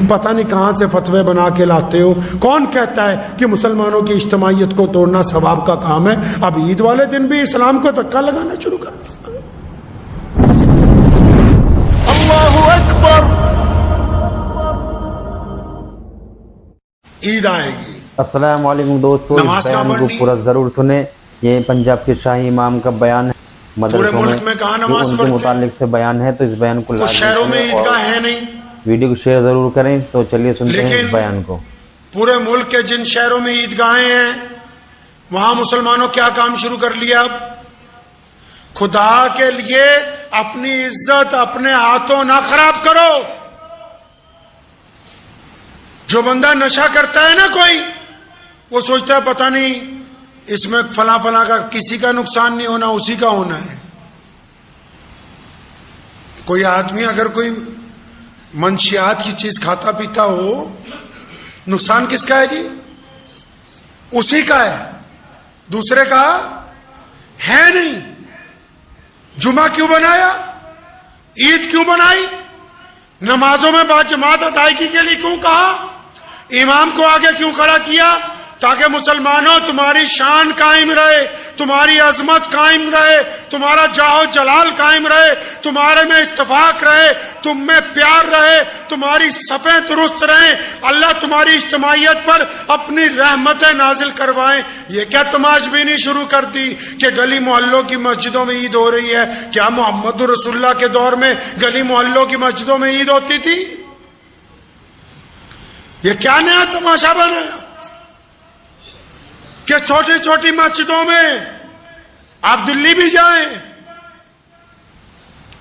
پتہ نہیں کہاں سے فتوے بنا کے لاتے ہو. کون کہتا ہے کہ مسلمانوں کی اجتماعیت کو توڑنا ثواب کا کام ہے؟ اب عید والے دن بھی اسلام کو دھکا لگانا شروع کر دیا. اللہ اکبر. عید آئے گی. السلام علیکم دوستو، اس بیان کو پورا ضرور سنیں. یہ پنجاب کے شاہی امام کا بیان ہے. پورے ملک میں کہاں نماز ان کے متعلق سے بیان ہے، تو اس بیان کو کچھ شہروں میں عیدگاہ ہے نہیں. ویڈیو کو شیئر ضرور کریں. تو چلیے سنتے ہیں اس بیان کو. پورے ملک کے جن شہروں میں عیدگاہیں ہیں وہاں مسلمانوں کیا کام شروع کر لیا؟ اب خدا کے لیے اپنی عزت اپنے ہاتھوں نہ خراب کرو. جو بندہ نشہ کرتا ہے نا کوئی، وہ سوچتا ہے پتہ نہیں اس میں فلاں فلاں کا کسی کا نقصان نہیں ہونا، اسی کا ہونا ہے. کوئی آدمی اگر کوئی منشیات کی چیز کھاتا پیتا ہو، نقصان کس کا ہے جی؟ اسی کا ہے، دوسرے کا ہے نہیں. جمعہ کیوں بنایا؟ عید کیوں بنائی؟ نمازوں میں باجماعت ادائیگی کے لیے کیوں کہا؟ امام کو آگے کیوں کھڑا کیا؟ تاکہ مسلمانوں تمہاری شان قائم رہے، تمہاری عظمت قائم رہے، تمہارا جاہ و جلال قائم رہے، تمہارے میں اتفاق رہے، تم میں پیار رہے، تمہاری صفیں درست رہیں، اللہ تمہاری اجتماعیت پر اپنی رحمتیں نازل کروائیں. یہ کیا تماشبینی شروع کر دی کہ گلی محلوں کی مسجدوں میں عید ہو رہی ہے؟ کیا محمد رسول اللہ کے دور میں گلی محلوں کی مسجدوں میں عید ہوتی تھی؟ یہ کیا نیا تماشا بنایا کہ چھوٹی چھوٹی مسجدوں میں آپ دلی بھی جائیں؟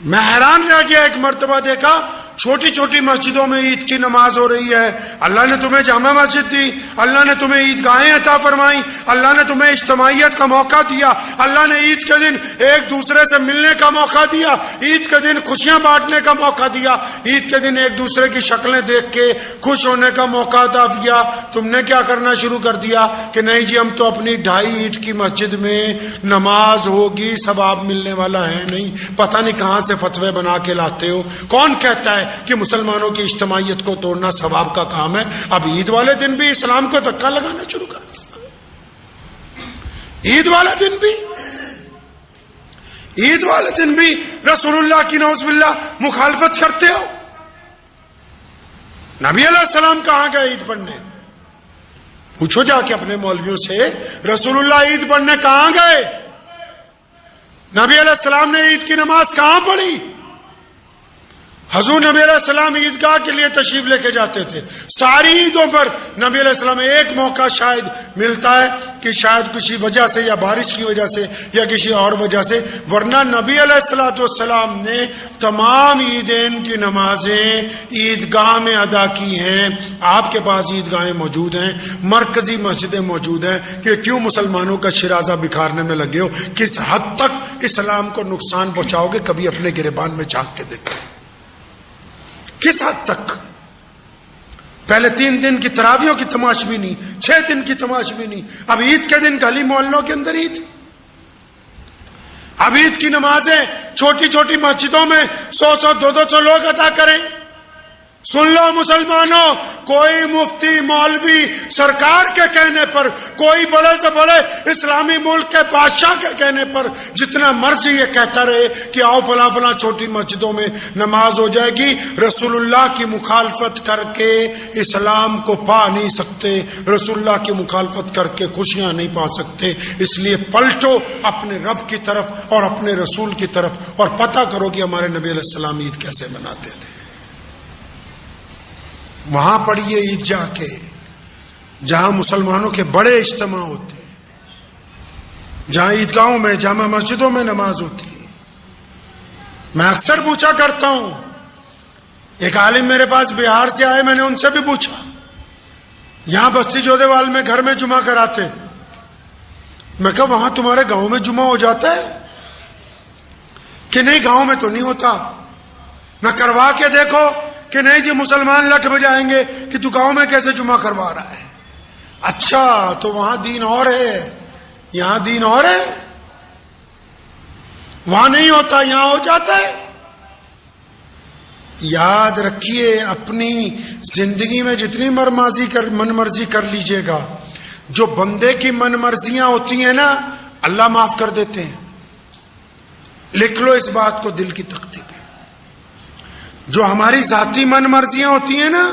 میں حیران رہ گیا. ایک مرتبہ دیکھا چھوٹی چھوٹی مسجدوں میں عید کی نماز ہو رہی ہے. اللہ نے تمہیں جامع مسجد دی، اللہ نے تمہیں عیدگاہیں عطا فرمائیں، اللہ نے تمہیں اجتماعیت کا موقع دیا، اللہ نے عید کے دن ایک دوسرے سے ملنے کا موقع دیا، عید کے دن خوشیاں بانٹنے کا موقع دیا، عید کے دن ایک دوسرے کی شکلیں دیکھ کے خوش ہونے کا موقع عطا کیا. تم نے کیا کرنا شروع کر دیا کہ نہیں جی ہم تو اپنی 2.5 اینٹ کی مسجد میں نماز ہوگی، ثواب ملنے والا ہے نہیں. پتہ نہیں کہاں سے فتوے بنا کے لاتے ہو. کون کہتا ہے کہ مسلمانوں کی اجتماعیت کو توڑنا ثواب کا کام ہے؟ اب عید والے دن بھی اسلام کو دھکا لگانا شروع کر دیا. عید والے دن بھی رسول اللہ کی نعوذ باللہ مخالفت کرتے ہو. نبی علیہ السلام کہاں گئے عید پڑھنے؟ پوچھو جا کے اپنے مولویوں سے، رسول اللہ عید پڑھنے کہاں گئے؟ نبی علیہ السلام نے عید کی نماز کہاں پڑھی؟ حضور نبی علیہ السلام عیدگاہ کے لیے تشریف لے کے جاتے تھے. ساری عیدوں پر نبی علیہ السلام ایک موقع شاید ملتا ہے کہ شاید کسی وجہ سے یا بارش کی وجہ سے یا کسی اور وجہ سے، ورنہ نبی علیہ السلام نے تمام عیدین کی نمازیں عیدگاہ میں ادا کی ہیں. آپ کے پاس عیدگاہیں موجود ہیں، مرکزی مسجدیں موجود ہیں، کہ کیوں مسلمانوں کا شرازہ بکھارنے میں لگے ہو؟ کس حد تک اسلام کو نقصان پہنچاؤ گے؟ کبھی اپنے گریبان میں جھانک کے دیکھیں کس حد تک. پہلے 3 دن کی تراویحوں کی تماشبینی، 6 دن کی تماشبینی، اب عید کے دن گلی محلوں کے اندر عید. اب عید کی نمازیں چھوٹی چھوٹی مسجدوں میں 100 200 لوگ ادا کریں. سن لو مسلمانوں، کوئی مفتی مولوی سرکار کے کہنے پر، کوئی بڑے سے بڑے اسلامی ملک کے بادشاہ کے کہنے پر جتنا مرضی یہ کہتا رہے کہ آؤ فلاں فلاں چھوٹی مسجدوں میں نماز ہو جائے گی، رسول اللہ کی مخالفت کر کے اسلام کو پا نہیں سکتے، رسول اللہ کی مخالفت کر کے خوشیاں نہیں پا سکتے. اس لیے پلٹو اپنے رب کی طرف اور اپنے رسول کی طرف اور پتہ کرو کہ ہمارے نبی علیہ السلام عید کیسے مناتے تھے. وہاں پڑھیے عید جا کے جہاں مسلمانوں کے بڑے اجتماع ہوتے ہیں، جہاں عیدگاہوں میں جامع مسجدوں میں نماز ہوتی ہے. میں اکثر پوچھا کرتا ہوں، ایک عالم میرے پاس بہار سے آئے، میں نے ان سے بھی پوچھا یہاں بستی جودےوال میں گھر میں جمعہ کراتے، میں کہا وہاں تمہارے گاؤں میں جمعہ ہو جاتا ہے کہ نہیں؟ گاؤں میں تو نہیں ہوتا. میں کروا کے دیکھو کہ نہیں جی مسلمان لٹ بجائیں گے کہ تو گاؤں میں کیسے جمعہ کروا رہا ہے. اچھا تو وہاں دین اور ہے، یہاں دین اور ہے. وہاں نہیں ہوتا، یہاں ہو جاتا ہے. یاد رکھیے اپنی زندگی میں جتنی من مرضی کر لیجئے گا، جو بندے کی من مرضیاں ہوتی ہیں نا اللہ معاف کر دیتے ہیں. لکھ لو اس بات کو دل کی تختی پہ. جو ہماری ذاتی من مرضیاں ہوتی ہیں نا،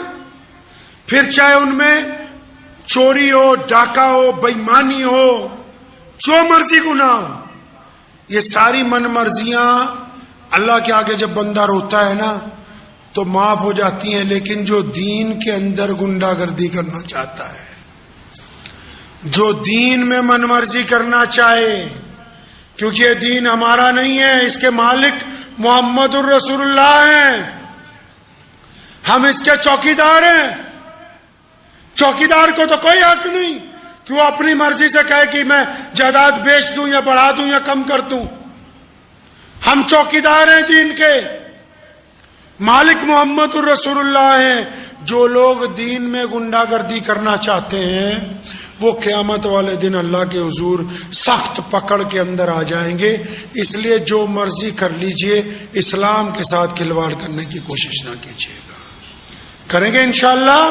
پھر چاہے ان میں چوری ہو، ڈاکہ ہو، بے ایمانی ہو، جو مرضی گناہ ہو، یہ ساری من مرضیاں اللہ کے آگے جب بندہ روتا ہے نا تو معاف ہو جاتی ہیں. لیکن جو دین کے اندر گنڈا گردی کرنا چاہتا ہے، جو دین میں من مرضی کرنا چاہے، کیونکہ یہ دین ہمارا نہیں ہے، اس کے مالک محمد الرسول اللہ ہیں، ہم اس کے چوکیدار ہیں. چوکیدار کو تو کوئی حق نہیں کہ وہ اپنی مرضی سے کہے کہ میں جائیداد بیچ دوں یا بڑھا دوں یا کم کر دوں. ہم چوکیدار ہیں دین کے، مالک محمد الرسول اللہ ہیں. جو لوگ دین میں گنڈا گردی کرنا چاہتے ہیں وہ قیامت والے دن اللہ کے حضور سخت پکڑ کے اندر آ جائیں گے. اس لیے جو مرضی کر لیجئے، اسلام کے ساتھ کھلواڑ کرنے کی کوشش نہ کیجیے گا. کریں گے انشاءاللہ.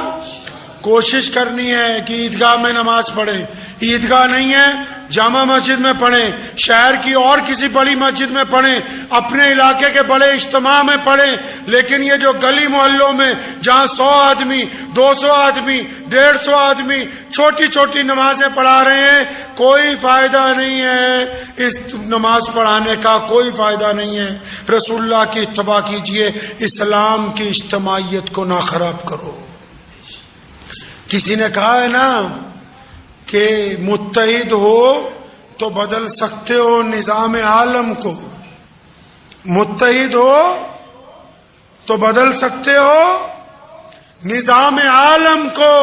کوشش کرنی ہے کہ عیدگاہ میں نماز پڑھیں. عیدگاہ نہیں ہے جامع مسجد میں پڑھیں، شہر کی اور کسی بڑی مسجد میں پڑھیں، اپنے علاقے کے بڑے اجتماع میں پڑھیں. لیکن یہ جو گلی محلوں میں جہاں 100 آدمی 200 آدمی 150 آدمی چھوٹی چھوٹی نمازیں پڑھا رہے ہیں، کوئی فائدہ نہیں ہے. اس نماز پڑھانے کا کوئی فائدہ نہیں ہے. رسول اللہ کی اتباع کیجئے، اسلام کی اجتماعیت کو نہ خراب کرو. کسی نے کہا ہے نا کہ متحد ہو تو بدل سکتے ہو نظام عالم کو، متحد ہو تو بدل سکتے ہو نظام عالم کو،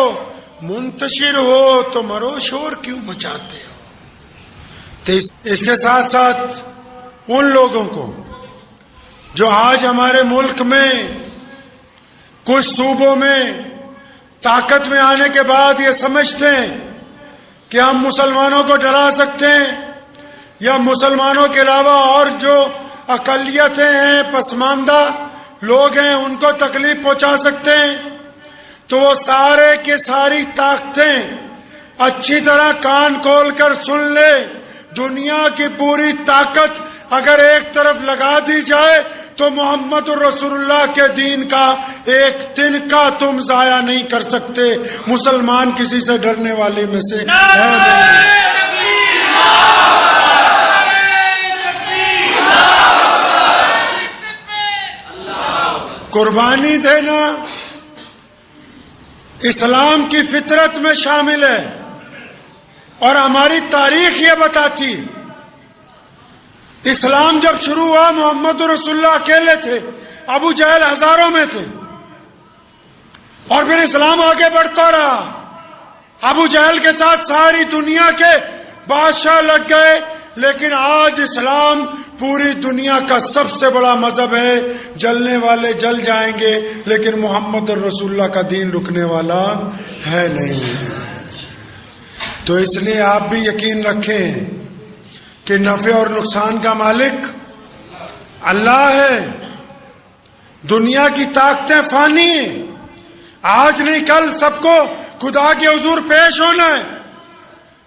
منتشر ہو تو مرو شور کیوں مچاتے ہو. تو اس کے ساتھ ساتھ ان لوگوں کو جو آج ہمارے ملک میں کچھ صوبوں میں طاقت میں آنے کے بعد یہ سمجھتے ہیں کہ ہم مسلمانوں کو ڈرا سکتے ہیں یا مسلمانوں کے علاوہ اور جو اقلیتیں ہیں، پسماندہ لوگ ہیں، ان کو تکلیف پہنچا سکتے ہیں، تو وہ سارے کے ساری طاقتیں اچھی طرح کان کھول کر سن لے. دنیا کی پوری طاقت اگر ایک طرف لگا دی جائے تو محمد الرسول اللہ کے دین کا ایک تنکا تم ضائع نہیں کر سکتے. مسلمان کسی سے ڈرنے والے میں سے ہے نہیں. قربانی دینا اسلام کی فطرت میں شامل ہے اور ہماری تاریخ یہ بتاتی. اسلام جب شروع ہوا محمد رسول اللہ اکیلے تھے، ابو جہل ہزاروں میں تھے، اور پھر اسلام آگے بڑھتا رہا. ابو جہل کے ساتھ ساری دنیا کے بادشاہ لگ گئے، لیکن آج اسلام پوری دنیا کا سب سے بڑا مذہب ہے. جلنے والے جل جائیں گے لیکن محمد رسول اللہ کا دین رکنے والا ہے نہیں. تو اس لیے آپ بھی یقین رکھیں کہ نفع اور نقصان کا مالک اللہ ہے. دنیا کی طاقتیں فانی ہیں، آج نہیں کل سب کو خدا کے حضور پیش ہونا ہے،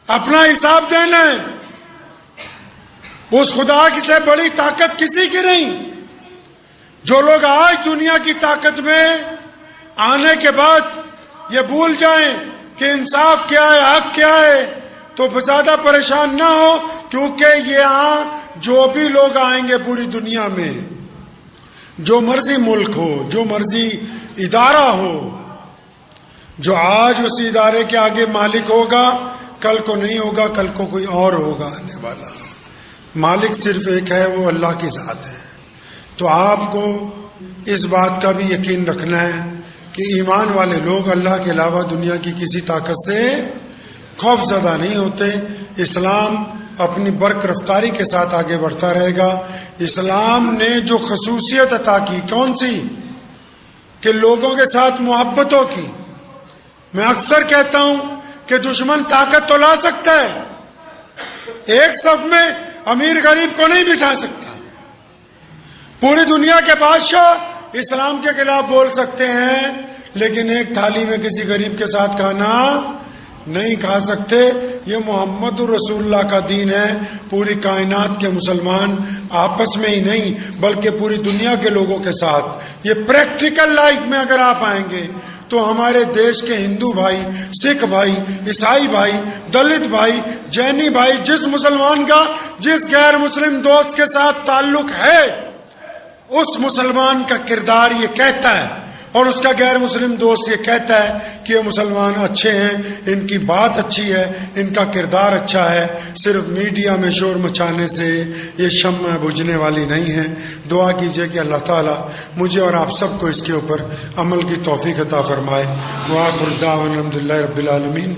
اپنا حساب دینا ہے. اس خدا کی سے بڑی طاقت کسی کی نہیں. جو لوگ آج دنیا کی طاقت میں آنے کے بعد یہ بھول جائیں کہ انصاف کیا ہے، حق کیا ہے، تو زیادہ پریشان نہ ہو، کیونکہ یہاں جو بھی لوگ آئیں گے پوری دنیا میں، جو مرضی ملک ہو، جو مرضی ادارہ ہو، جو آج اس ادارے کے آگے مالک ہوگا کل کو نہیں ہوگا، کل کو کوئی اور ہوگا آنے والا. مالک صرف ایک ہے، وہ اللہ کی ذات ہے. تو آپ کو اس بات کا بھی یقین رکھنا ہے کہ ایمان والے لوگ اللہ کے علاوہ دنیا کی کسی طاقت سے خوف زدہ نہیں ہوتے. اسلام اپنی برق رفتاری کے ساتھ آگے بڑھتا رہے گا. اسلام نے جو خصوصیت عطا کی، کون سی؟ کہ لوگوں کے ساتھ محبتوں کی. میں اکثر کہتا ہوں کہ دشمن طاقت تو لا سکتا ہے، ایک صف میں امیر غریب کو نہیں بٹھا سکتا. پوری دنیا کے بادشاہ اسلام کے خلاف بول سکتے ہیں لیکن ایک تھالی میں کسی غریب کے ساتھ کھانا نہیں کھا سکتے. یہ محمد رسول اللہ کا دین ہے. پوری کائنات کے مسلمان آپس میں ہی نہیں بلکہ پوری دنیا کے لوگوں کے ساتھ یہ پریکٹیکل لائف میں اگر آپ آئیں گے تو ہمارے دیش کے ہندو بھائی، سکھ بھائی، عیسائی بھائی، دلت بھائی، جینی بھائی، جس مسلمان کا جس غیر مسلم دوست کے ساتھ تعلق ہے اس مسلمان کا کردار یہ کہتا ہے اور اس کا غیر مسلم دوست یہ کہتا ہے کہ یہ مسلمان اچھے ہیں، ان کی بات اچھی ہے، ان کا کردار اچھا ہے. صرف میڈیا میں شور مچانے سے یہ شمع بجھنے والی نہیں ہے. دعا کیجئے کہ اللہ تعالیٰ مجھے اور آپ سب کو اس کے اوپر عمل کی توفیق عطا فرمائے. وآخر دعوانا الحمدللہ رب العالمین.